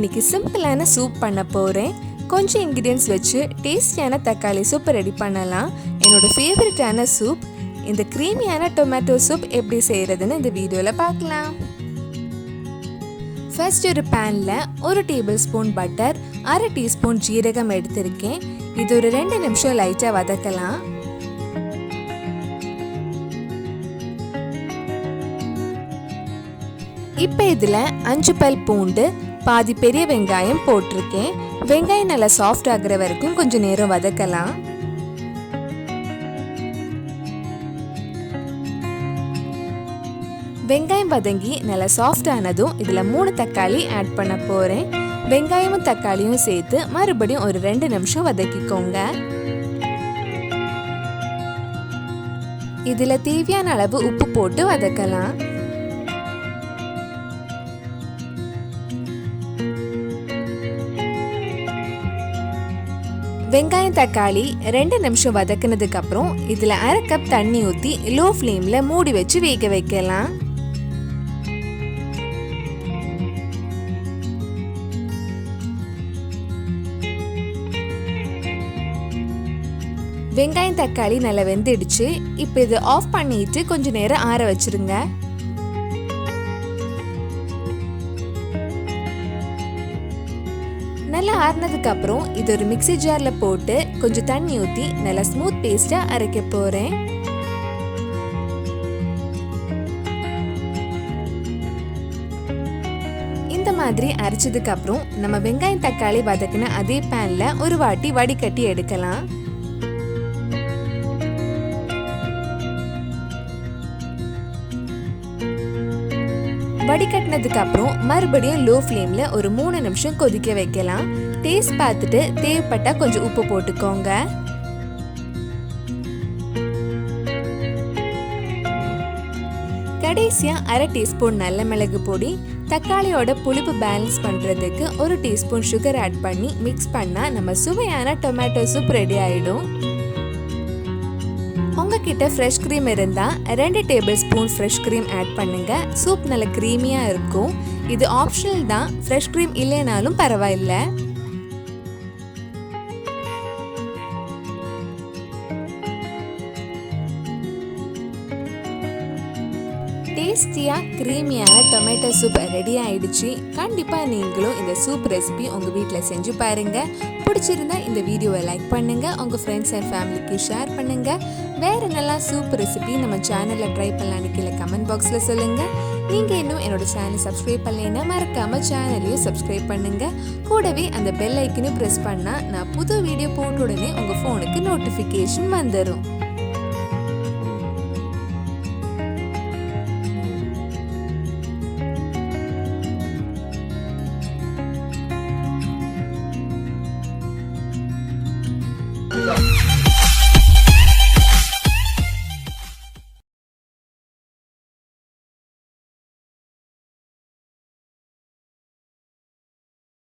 இன்னைக்கு சிம்பிளான சூப் பண்ண போகிறேன். கொஞ்சம் இன்க்ரீடியன்ஸ் வச்சு டேஸ்டியான தக்காளி சூப் ரெடி பண்ணலாம். என்னோட ஃபேவரட்டான சூப் இந்த க்ரீமியான டொமேட்டோ சூப் எப்படி செய்கிறதுன்னு இந்த வீடியோவில் பார்க்கலாம். ஃபர்ஸ்ட் ஒரு பேனில் 1 டேபிள் ஸ்பூன் பட்டர், 1/2 டீஸ்பூன் ஜீரகம் எடுத்திருக்கேன். இது ஒரு 2 நிமிஷம் லைட்டாக வதக்கலாம். இப்போ இதில் 5 பல் பூண்டு, பாதி பெரிய வெங்காயம் போட்டிருக்கேன். வெங்காயம் நல்லா சாஃப்ட் ஆகுற வரைக்கும் கொஞ்சம் நேரம் வதக்கலாம். வெங்காயம் வதங்கி நல்லா சாஃப்ட் ஆனதும் இதில் 3 தக்காளி ஆட் பண்ண போகிறேன். வெங்காயமும் தக்காளியும் சேர்த்து மறுபடியும் ஒரு 2 நிமிஷம் வதக்கிக்கோங்க. இதில் தேவையான அளவு உப்பு போட்டு வதக்கலாம். வெங்காயம் தக்காளி 2 நிமிஷம் வதக்கினதுக்கு அப்புறம் இதில் 1/2 கப் தண்ணி ஊற்றி லோ ஃப்ளேமில் மூடி வச்சு வேக வைக்கலாம். வெங்காயம் தக்காளி நல்லா வெந்துடுச்சு. இப்போ இது ஆஃப் பண்ணிட்டு கொஞ்சம் நேரம் ஆற வச்சிருங்க. நல்லா ஆறினதுக்கு அப்புறம் இது ஒரு மிக்ஸி ஜாரில் போட்டு கொஞ்சம் தண்ணி ஊற்றி நல்லா ஸ்மூத் பேஸ்ட்டாக அரைக்க போகிறேன். இந்த மாதிரி அரைச்சதுக்கு அப்புறம் நம்ம வெங்காயம் தக்காளி வதக்கின அதே பேனில் ஒரு வாட்டி வடிகட்டி எடுக்கலாம். வடிகட்டினதுக்கு அப்புறம் மறுபடியும் லோ ஃப்ளேம்ல ஒரு 3 நிமிஷம் கொதிக்க வைக்கலாம். டேஸ்ட் பார்த்துட்டு தேவைப்பட்டா கொஞ்சம் உப்பு போட்டுக்கோங்க. கடைசியா 1/2 டீஸ்பூன் நல்ல மிளகு பொடி, தக்காளியோட புளிப்பு பேலன்ஸ் பண்றதுக்கு 1 டீஸ்பூன் சுகர் ஆட் பண்ணி மிக்ஸ் பண்ணா நம்ம சுவையான டொமேட்டோ சூப் ரெடி ஆயிடும். உங்ககிட்ட ஃப்ரெஷ் க்ரீம் இருந்தால் 2 tablespoon fresh cream add பண்ணுங்க. சூப் நல்ல க்ரீமியாக இருக்கும். இது ஆப்ஷனல் தான், ஃப்ரெஷ் க்ரீம் இல்லைனாலும் பரவாயில்லை. டேஸ்டியாக க்ரீமியான டொமேட்டோ சூப் ரெடி ஆயிடுச்சு. கண்டிப்பாக நீங்களும் இந்த சூப் ரெசிபி உங்கள் வீட்டில் செஞ்சு பாருங்கள். பிடிச்சிருந்தா இந்த வீடியோவை லைக் பண்ணுங்கள், உங்கள் ஃப்ரெண்ட்ஸ் அண்ட் ஃபேமிலிக்கு ஷேர் பண்ணுங்கள். வேறு நல்லா சூப் ரெசிபி நம்ம சேனலில் ட்ரை பண்ணலான்னு கீழே கமெண்ட் பாக்ஸில் சொல்லுங்கள். நீங்கள் இன்னும் என்னோட சேனல் சப்ஸ்கிரைப் பண்ணலைன்னா மறக்காமல் சேனலையும் சப்ஸ்கிரைப் பண்ணுங்கள். கூடவே அந்த பெல் ஐக்கனையும் ப்ரெஸ் பண்ணால் நான் புது வீடியோ போட்ட உடனே உங்கள் ஃபோனுக்கு நோட்டிஃபிகேஷன் வந்துடும்.